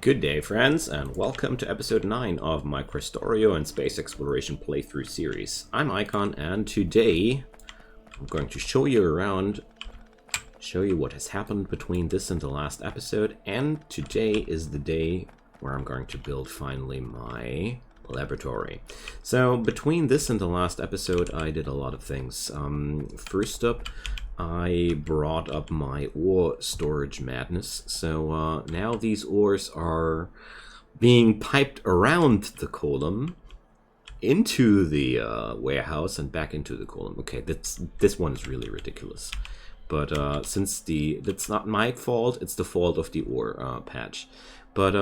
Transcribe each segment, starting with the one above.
Good day, friends, and welcome to episode 9 of my Krastorio and space exploration playthrough series. I'm Icon, and today I'm going to show you around, show you what has happened between this and the last episode, and today is the day where I'm going to build finally my laboratory. So between this and the last episode, I did a lot of things. First up, I brought up my ore storage madness. So now these ores are being piped around the column into the warehouse and back into the column. Okay, this one is really ridiculous. But since that's not my fault, it's the fault of the ore patch. But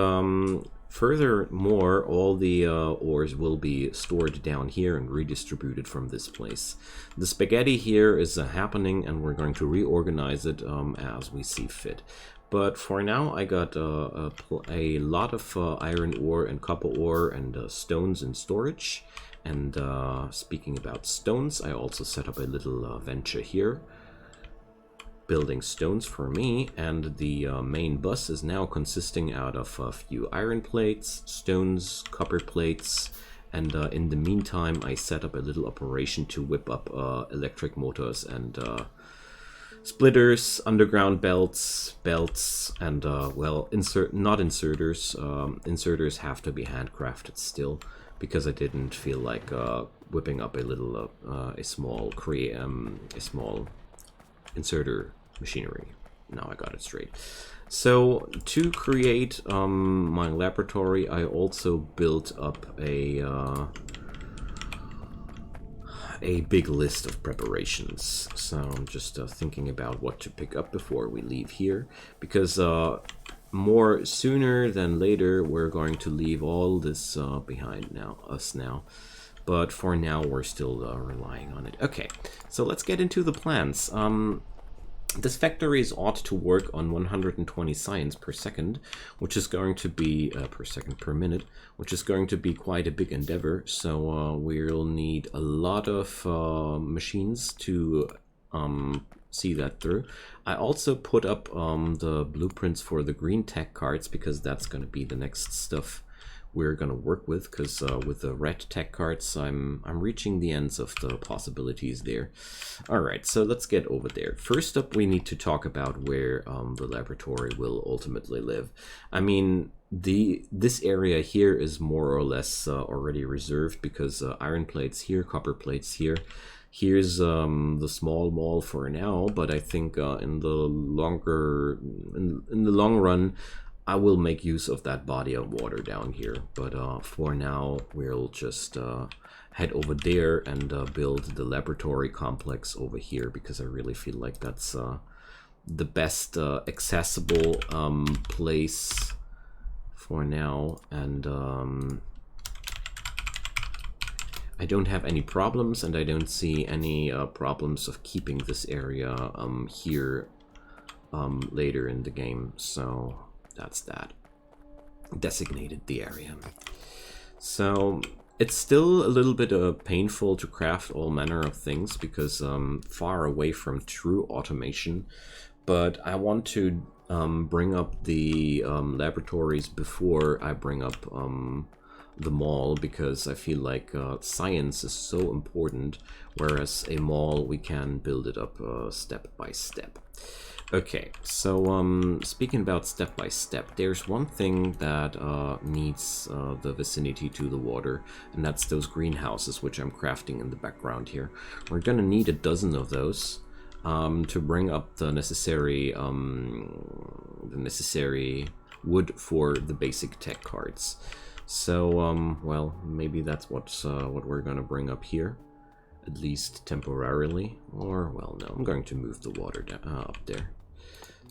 furthermore, all the ores will be stored down here and redistributed from this place. The spaghetti here is happening, and we're going to reorganize it as we see fit. But for now, I got a lot of iron ore and copper ore and stones in storage. And speaking about stones, I also set up a little venture here, building stones for me, and the main bus is now consisting out of a few iron plates, stones, copper plates, and in the meantime I set up a little operation to whip up electric motors and splitters, underground belts, and well, inserters. Inserters have to be handcrafted still, because I didn't feel like whipping up a little a small inserter machinery. Now I got it straight. So to create my laboratory, I also built up a big list of preparations. So I'm just thinking about what to pick up before we leave here, because more sooner than later we're going to leave all this behind now. But for now we're still relying on it. Okay, so let's get into the plans. This factory ought to work on 120 science per second, which is going to be per minute, which is going to be quite a big endeavor. So we'll need a lot of machines to see that through. I also put up the blueprints for the green tech cards, because that's going to be the next stuff we're going to work with, because with the red tech cards I'm reaching the ends of the possibilities there. Alright, so let's get over there. First up, we need to talk about where the laboratory will ultimately live. I mean, this area here is more or less already reserved, because iron plates here, copper plates here. Here's the small mall for now, but I think in the long run I will make use of that body of water down here. But for now we'll just head over there and build the laboratory complex over here, because I really feel like that's the best accessible place for now. And I don't have any problems, and I don't see any problems of keeping this area here later in the game. So that's that. Designated the area. So it's still a little bit painful to craft all manner of things, because far away from true automation. But I want to bring up the laboratories before I bring up the mall, because I feel like science is so important, whereas a mall we can build it up step by step. Okay, so speaking about step by step, there's one thing that needs the vicinity to the water, and that's those greenhouses, which I'm crafting in the background here. We're gonna need a dozen of those to bring up the necessary wood for the basic tech cards. So well, maybe that's what we're gonna bring up here, at least temporarily. Or, well, no, I'm going to move the water down, up there.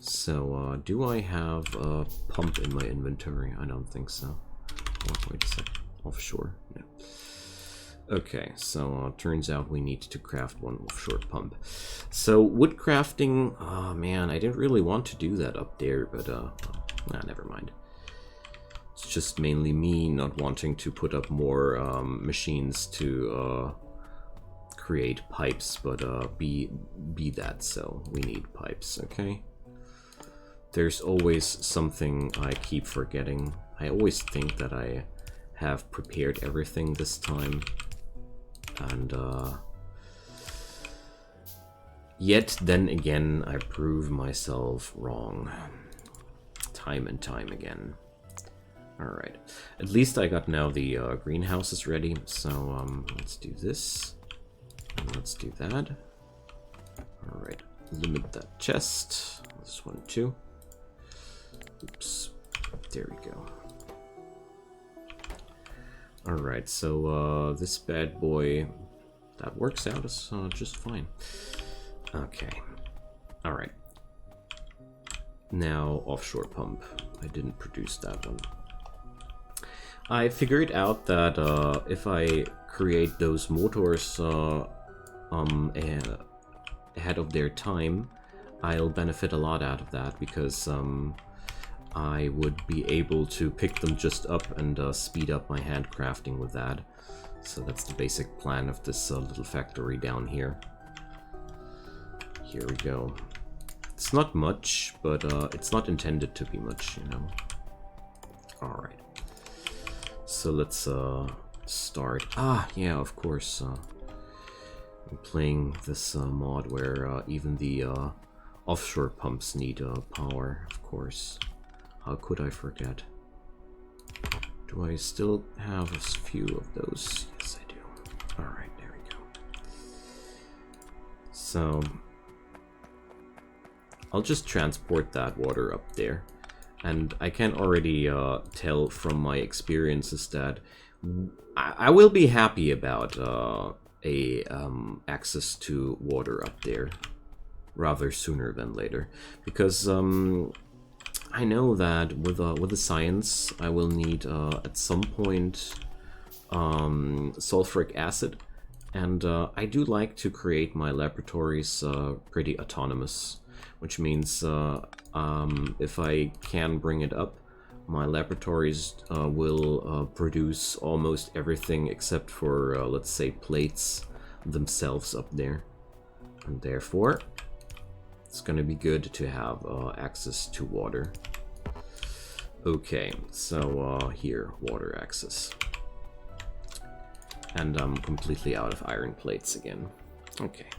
So, do I have a pump in my inventory? I don't think so. Oh, wait a sec. Offshore? No. Okay, so turns out we need to craft one offshore pump. So, wood crafting, oh man, I didn't really want to do that up there, but never mind. It's just mainly me not wanting to put up more machines to create pipes, but be that so. We need pipes, okay? there's always something I keep forgetting. I always think that I have prepared everything this time, and yet then again I prove myself wrong time and time again. Alright, at least I got now the greenhouses ready, so let's do this, and let's do that. Alright, limit that chest, this one too. Oops, there we go. Alright, so this bad boy, that works out as just fine. Okay, alright. Now, offshore pump. I didn't produce that one. I figured out that if I create those motors ahead of their time, I'll benefit a lot out of that, because I would be able to pick them just up and speed up my handcrafting with that. So that's the basic plan of this little factory down here. Here we go. It's not much, but it's not intended to be much, you know. Alright. So let's start. Ah, yeah, of course. I'm playing this mod where even the offshore pumps need power, of course. How could I forget? Do I still have a few of those? Yes, I do. Alright, there we go. So I'll just transport that water up there. And I can already tell from my experiences that I will be happy about access to water up there rather sooner than later, because I know that with the science I will need at some point sulfuric acid, and I do like to create my laboratories pretty autonomous, which means if I can bring it up, my laboratories will produce almost everything except for, let's say, plates themselves up there. And therefore, it's gonna be good to have access to water. Okay, so here, water access. And I'm completely out of iron plates again. Okay.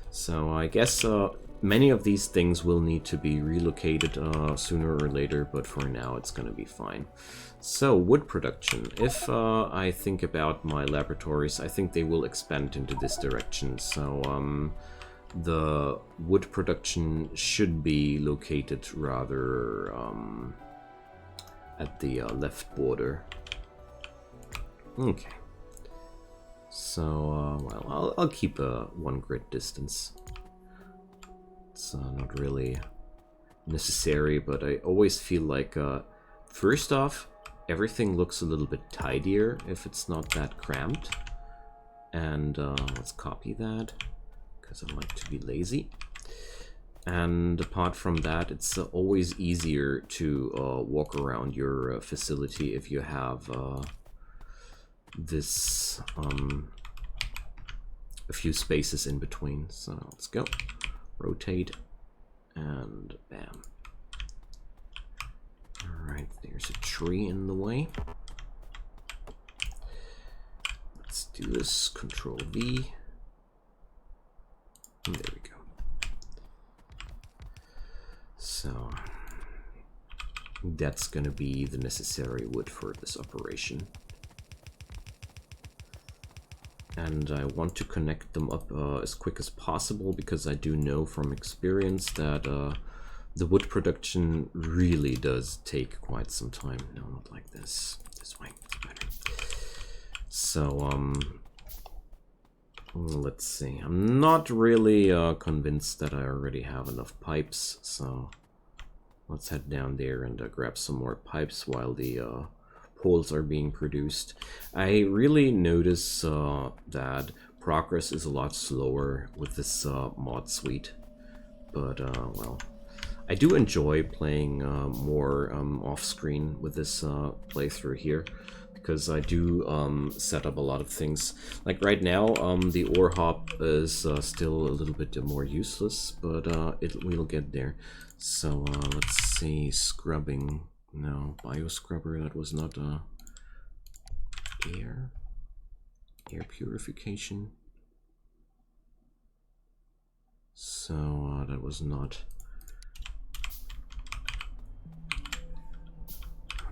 So I guess many of these things will need to be relocated sooner or later, but for now it's gonna be fine. So wood production. If I think about my laboratories, I think they will expand into this direction. So the wood production should be located rather at the left border. Okay. So, well, I'll keep a 1 grid distance. It's not really necessary, but I always feel like, first off, everything looks a little bit tidier if it's not that cramped. And let's copy that, because I like to be lazy. And apart from that, it's always easier to walk around your facility if you have this a few spaces in between. So let's go, rotate, and bam. All right, there's a tree in the way. Let's do this, Control V, and there we go. So that's gonna be the necessary wood for this operation. And I want to connect them up as quick as possible, because I do know from experience that the wood production really does take quite some time. No, not like this. This way, it's better. So, let's see. I'm not really convinced that I already have enough pipes, so let's head down there and grab some more pipes while the poles are being produced. I really notice that progress is a lot slower with this mod suite, but well, I do enjoy playing more off-screen with this playthrough here, because I do set up a lot of things. Like right now, the ore hop is still a little bit more useless, but we'll get there. So let's see, scrubbing. No, bioscrubber, that was not air purification. So that was not.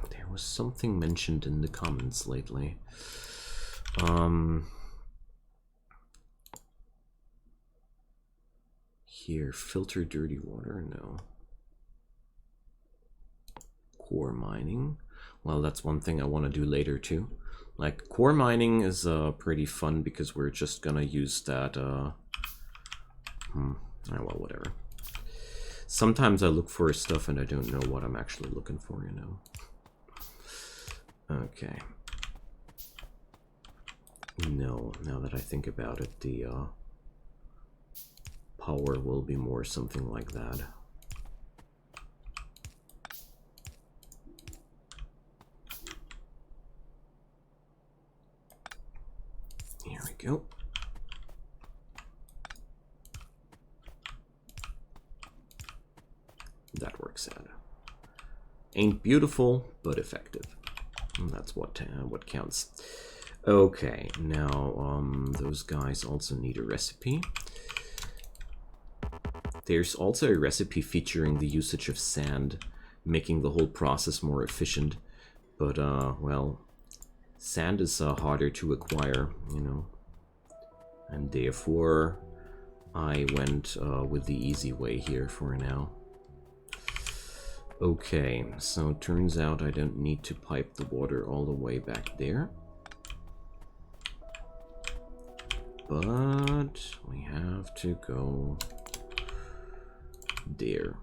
There was something mentioned in the comments lately. Here, filter dirty water, no. Core mining, well, that's one thing I want to do later too. Like, core mining is pretty fun because we're just gonna use that, oh, well, whatever. Sometimes I look for stuff and I don't know what I'm actually looking for, you know. Okay. No, now that I think about it, the power will be more something like that. Here we go. That works out. Ain't beautiful, but effective. And that's what counts. Okay, now those guys also need a recipe. There's also a recipe featuring the usage of sand, making the whole process more efficient. But well, sand is harder to acquire, you know, and therefore I went with the easy way here for now. Okay, so it turns out I don't need to pipe the water all the way back there. But we have to go there.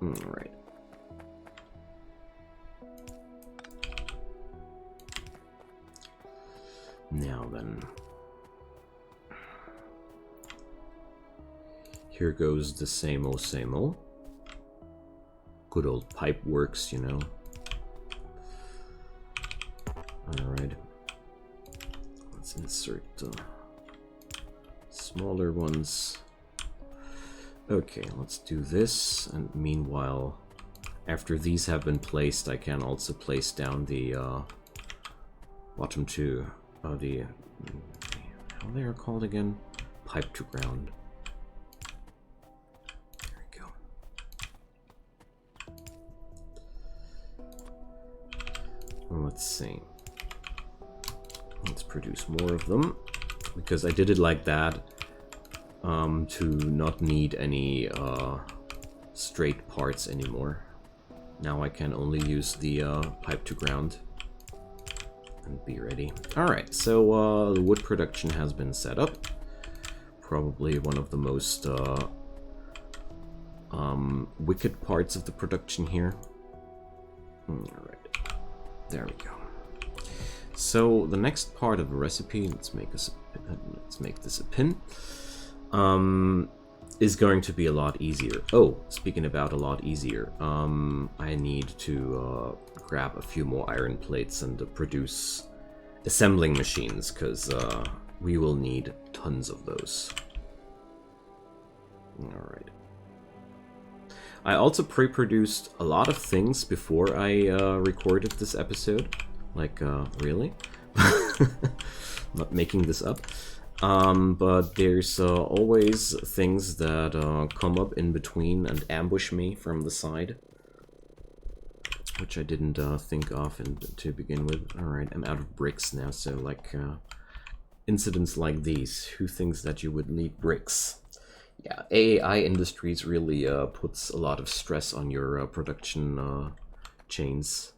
Alright. Now then. Here goes the same old. Good old pipe works, you know. Alright. Let's insert the smaller ones. Okay, let's do this. And meanwhile, after these have been placed, I can also place down the bottom two. How they are called again? Pipe to ground. Let's see. Let's produce more of them, because I did it like that to not need any straight parts anymore. Now I can only use the pipe to ground and be ready. Alright, so the wood production has been set up. Probably one of the most wicked parts of the production here. Alright. There we go. So the next part of the recipe, let's make this a pin, is going to be a lot easier. Oh, speaking about a lot easier, I need to grab a few more iron plates and produce assembling machines, because we will need tons of those. Alright. I also pre-produced a lot of things before I recorded this episode. Like, really? Not making this up. But there's always things that come up in between and ambush me from the side, which I didn't think of to begin with. Alright, I'm out of bricks now, so like incidents like these, who thinks that you would need bricks? Yeah, AAI Industries really puts a lot of stress on your production chains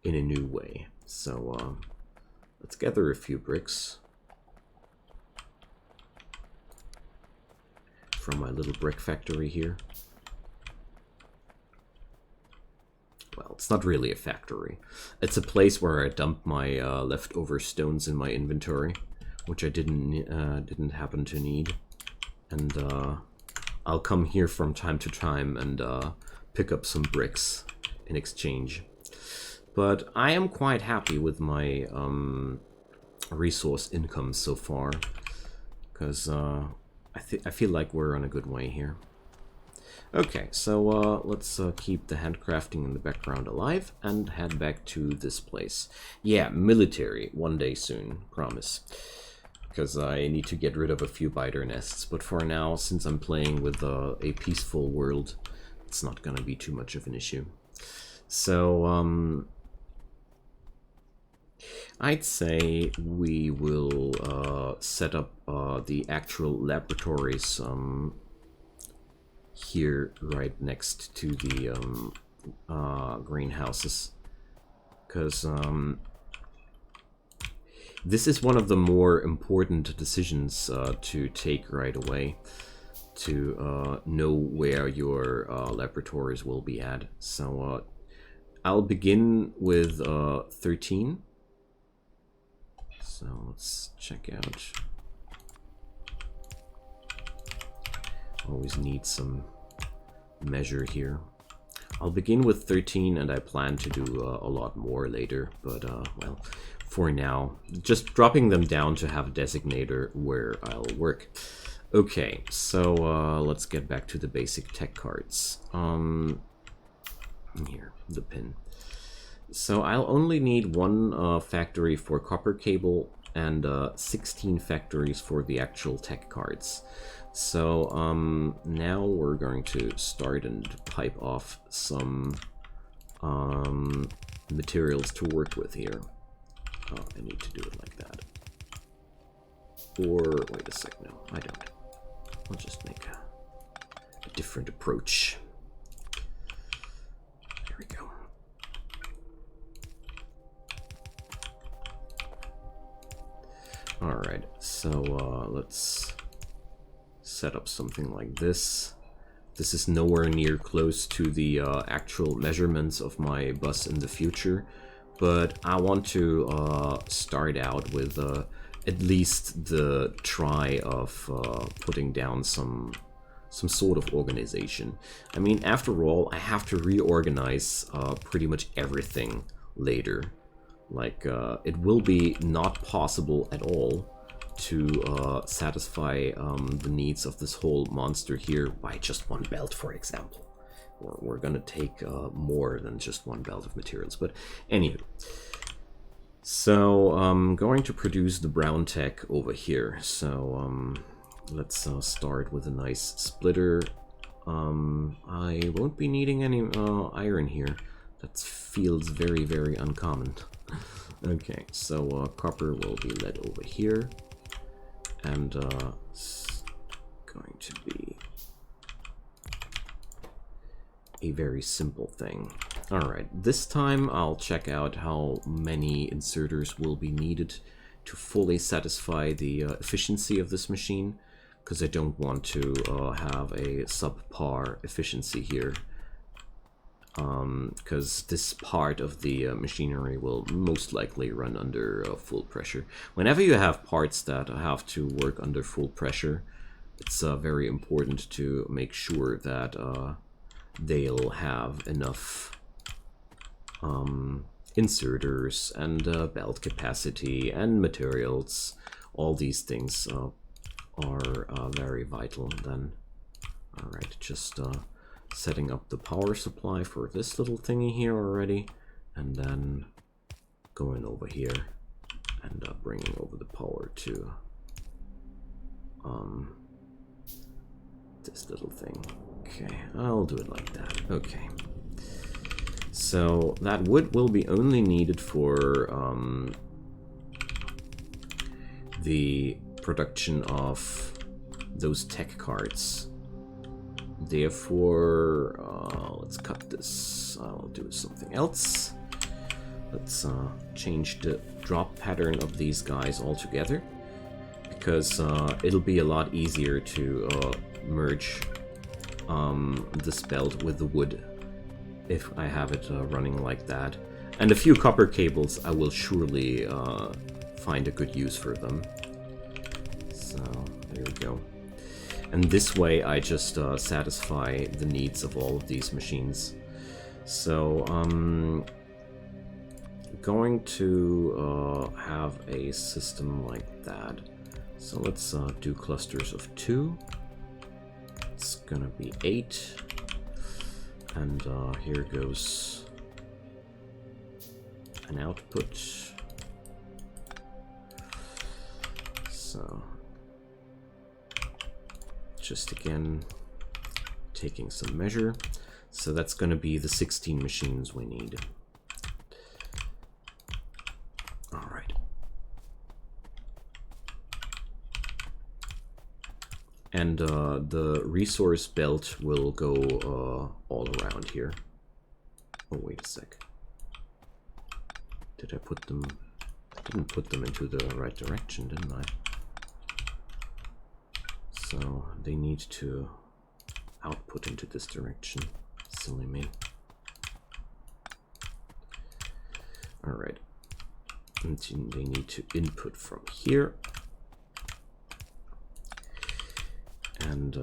in a new way. So let's gather a few bricks from my little brick factory here. Well, it's not really a factory. It's a place where I dump my leftover stones in my inventory, which I didn't happen to need. And I'll come here from time to time and pick up some bricks in exchange. But I am quite happy with my resource income so far, because I feel like we're on a good way here. Okay, so let's keep the handcrafting in the background alive and head back to this place. Yeah, military, one day soon, promise. Because I need to get rid of a few biter nests, but for now, since I'm playing with a peaceful world, it's not gonna be too much of an issue. So, I'd say we will set up the actual laboratories here right next to the greenhouses, because this is one of the more important decisions to take right away, to know where your laboratories will be at. So I'll begin with 13. So let's check out. Always need some measure here. I'll begin with 13, and I plan to do a lot more later, but well, for now, just dropping them down to have a designator where I'll work. Okay, so let's get back to the basic tech cards. Here, the pin. So I'll only need one factory for copper cable and 16 factories for the actual tech cards. So now we're going to start and pipe off some materials to work with here. Oh, I need to do it like that. Or, wait a sec, no, I don't. I'll just make a different approach. There we go. Alright, so let's set up something like this. This is nowhere near close to the actual measurements of my bus in the future, but I want to start out with at least the try of putting down some sort of organization. I mean, after all, I have to reorganize pretty much everything later. Like, it will be not possible at all to satisfy the needs of this whole monster here by just one belt, for example. We're gonna take more than just one belt of materials, but anywho. So I'm going to produce the brown tech over here. So let's start with a nice splitter. I won't be needing any iron here. That feels very, very uncommon. Okay, so copper will be led over here, and it's going to be a very simple thing. Alright, this time I'll check out how many inserters will be needed to fully satisfy the efficiency of this machine, because I don't want to have a subpar efficiency here. Because this part of the machinery will most likely run under full pressure. Whenever you have parts that have to work under full pressure, it's very important to make sure that they'll have enough inserters and belt capacity and materials. All these things are very vital then. Alright, just setting up the power supply for this little thingy here already, and then going over here and bringing over the power to this little thing. Okay, I'll do it like that. Okay. So that wood will be only needed for the production of those tech cards. Therefore, let's cut this. I'll do something else. Let's change the drop pattern of these guys altogether, because it'll be a lot easier to merge this belt with the wood if I have it running like that. And a few copper cables, I will surely find a good use for them. So, there we go. And this way I just satisfy the needs of all of these machines. So I'm going to have a system like that. So let's do clusters of 2. It's gonna be 8. And here goes an output. So just again taking some measure. So that's going to be the 16 machines we need. All right. And the resource belt will go all around here. Oh, wait a sec. Did I put them? I didn't put them into the right direction, didn't I? So they need to output into this direction. Silly me. Alright. And they need to input from here. And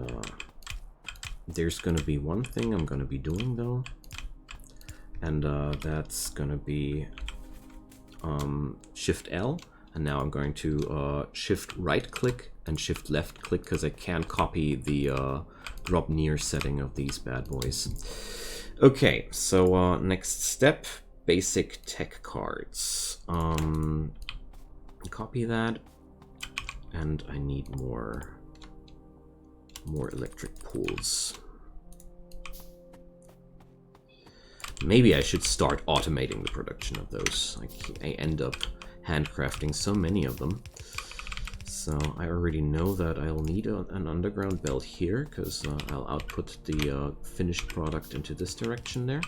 there's going to be one thing I'm going to be doing though. And that's going to be Shift L. And now I'm going to Shift right click and Shift left click because I can't copy the drop near setting of these bad boys. Okay, so next step, basic tech cards. Copy that, and I need more electric pools. Maybe I should start automating the production of those. I end up handcrafting so many of them. So I already know that I'll need an underground belt here, because I'll output the finished product into this direction there.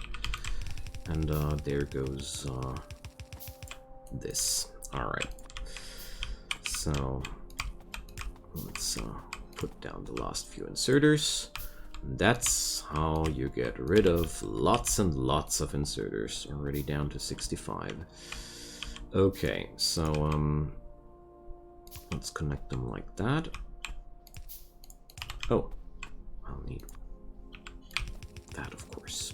And there goes this. Alright. So let's put down the last few inserters. That's how you get rid of lots and lots of inserters. Already down to 65. Okay, so let's connect them like that. Oh, I'll need that, of course.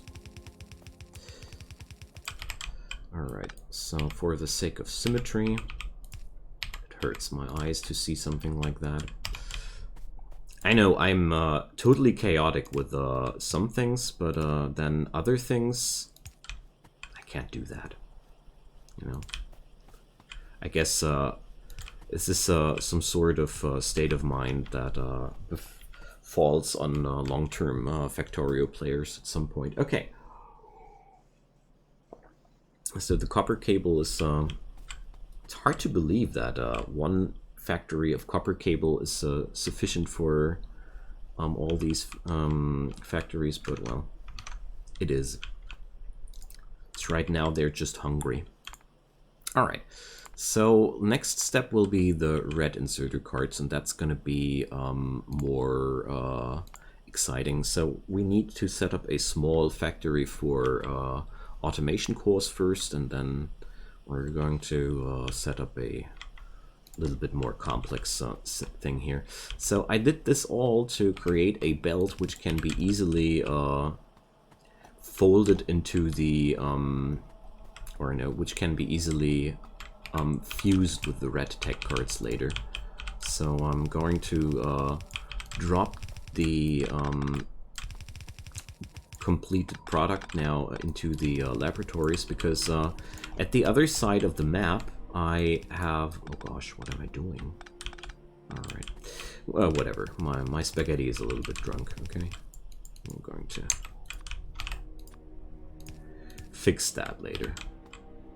Alright, so for the sake of symmetry, it hurts my eyes to see something like that. I know I'm totally chaotic with some things, but then other things, I can't do that. You know? I guess is this some sort of state of mind that falls on long-term Factorio players at some point? Okay. So the copper cable is... it's hard to believe that one factory of copper cable is sufficient for all these factories, but well, it is. It's right now they're just hungry. Alright. So next step will be the red inserter cards, and that's going to be more exciting. So we need to set up a small factory for automation cores first, and then we're going to set up a little bit more complex thing here. So I did this all to create a belt which can be easily folded into the which can be easily fused with the red tech cards later. So I'm going to drop the completed product now into the laboratories, because at the other side of the map I have... oh gosh, what am I doing? Alright. Well, whatever. My spaghetti is a little bit drunk, okay? I'm going to fix that later.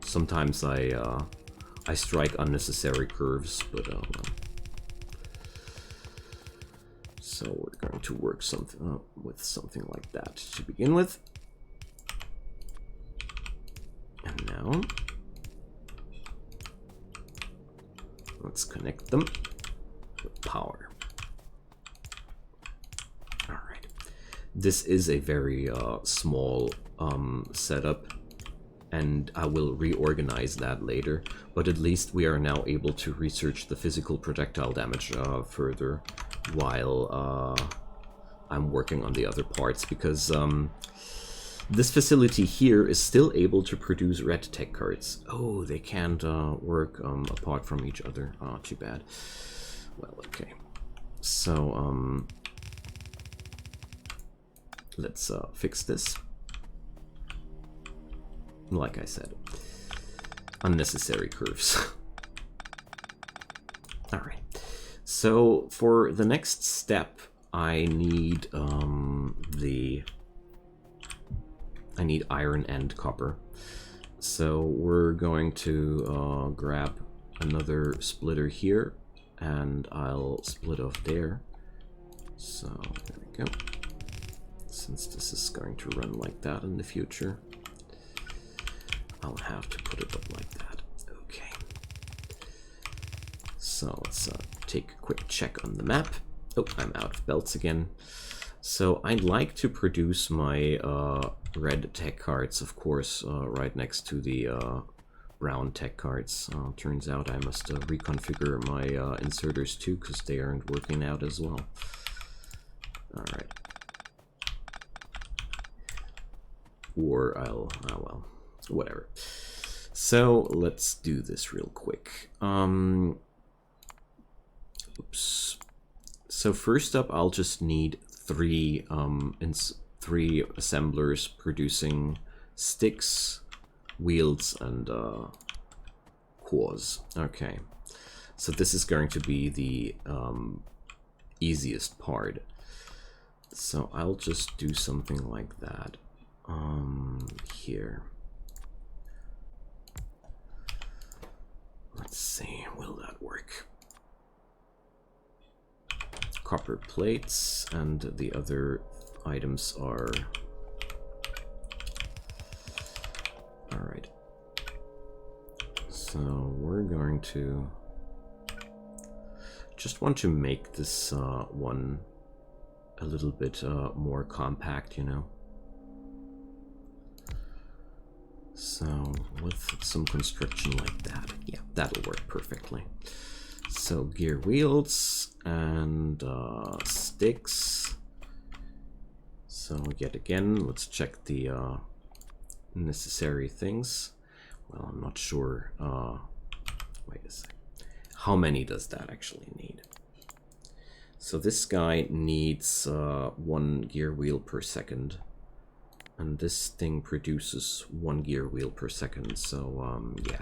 Sometimes I strike unnecessary curves, but well. So we're going to work something with something like that to begin with. And now let's connect them with power. All right. This is a very small setup, and I will reorganize that later, but at least we are now able to research the physical projectile damage further while I'm working on the other parts, because this facility here is still able to produce red tech cards. Oh, they can't work apart from each other. Oh, too bad. Well, okay. So, let's fix this. Like I said, unnecessary curves. Alright. So, for the next step, I need I need iron and copper. So we're going to grab another splitter here, and I'll split off there. So there we go. Since this is going to run like that in the future, I'll have to put it up like that. Okay. So let's take a quick check on the map. Oh, I'm out of belts again. So I'd like to produce my red tech cards, of course, right next to the brown tech cards. Turns out I must reconfigure my inserters too, because they aren't working out as well. Alright. Or I'll, oh well, whatever. So let's do this real quick. Oops. So first up, I'll just need three assemblers producing sticks, wheels, and cores. Okay, so this is going to be the easiest part. So I'll just do something like that here. Let's see, will that work? Copper plates, and the other items are... Alright. So we're going to just want to make this one a little bit more compact, you know. So with some construction like that, yeah, that'll work perfectly. So gear wheels and sticks. So yet again, let's check the necessary things. Well, I'm not sure. Wait a sec. How many does that actually need? So this guy needs 1 gear wheel per second. And this thing produces 1 gear wheel per second. So yeah.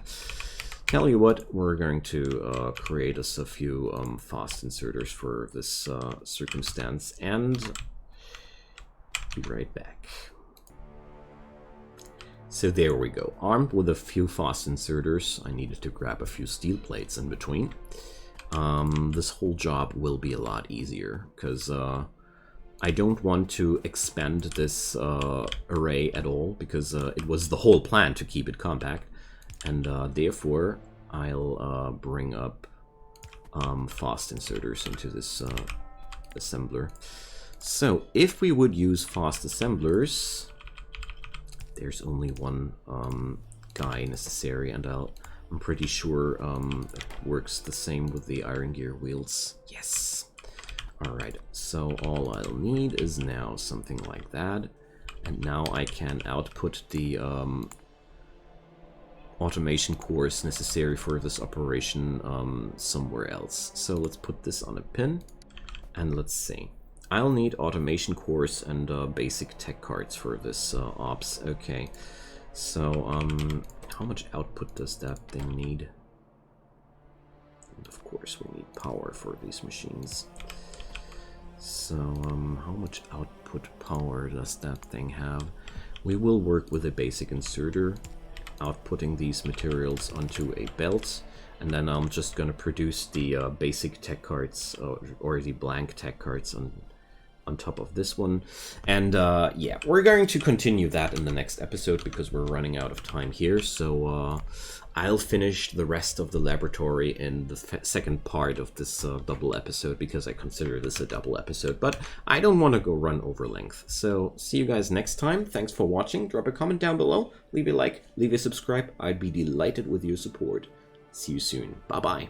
Tell you what, we're going to create us a few fast inserters for this circumstance, and be right back. So there we go. Armed with a few fast inserters, I needed to grab a few steel plates in between. This whole job will be a lot easier, because I don't want to expand this array at all, because it was the whole plan to keep it compact. And therefore, I'll bring up fast inserters into this assembler. So, if we would use fast assemblers, there's only one guy necessary, and I'm pretty sure it works the same with the iron gear wheels. Yes! Alright, so all I'll need is now something like that, and now I can output the automation cores necessary for this operation somewhere else. So let's put this on a pin, and let's see. I'll need automation cores and basic tech cards for this ops. Okay, so how much output does that thing need? And of course we need power for these machines. So how much output power does that thing have? We will work with a basic inserter, outputting these materials onto a belt, and then I'm just going to produce the basic tech cards or the blank tech cards on top of this one. And yeah, we're going to continue that in the next episode because we're running out of time here. So I'll finish the rest of the laboratory in the second part of this double episode, because I consider this a double episode, but I don't want to go run over length. So see you guys next time. Thanks for watching. Drop a comment down below, leave a like, leave a subscribe. I'd be delighted with your support. See you soon. Bye bye.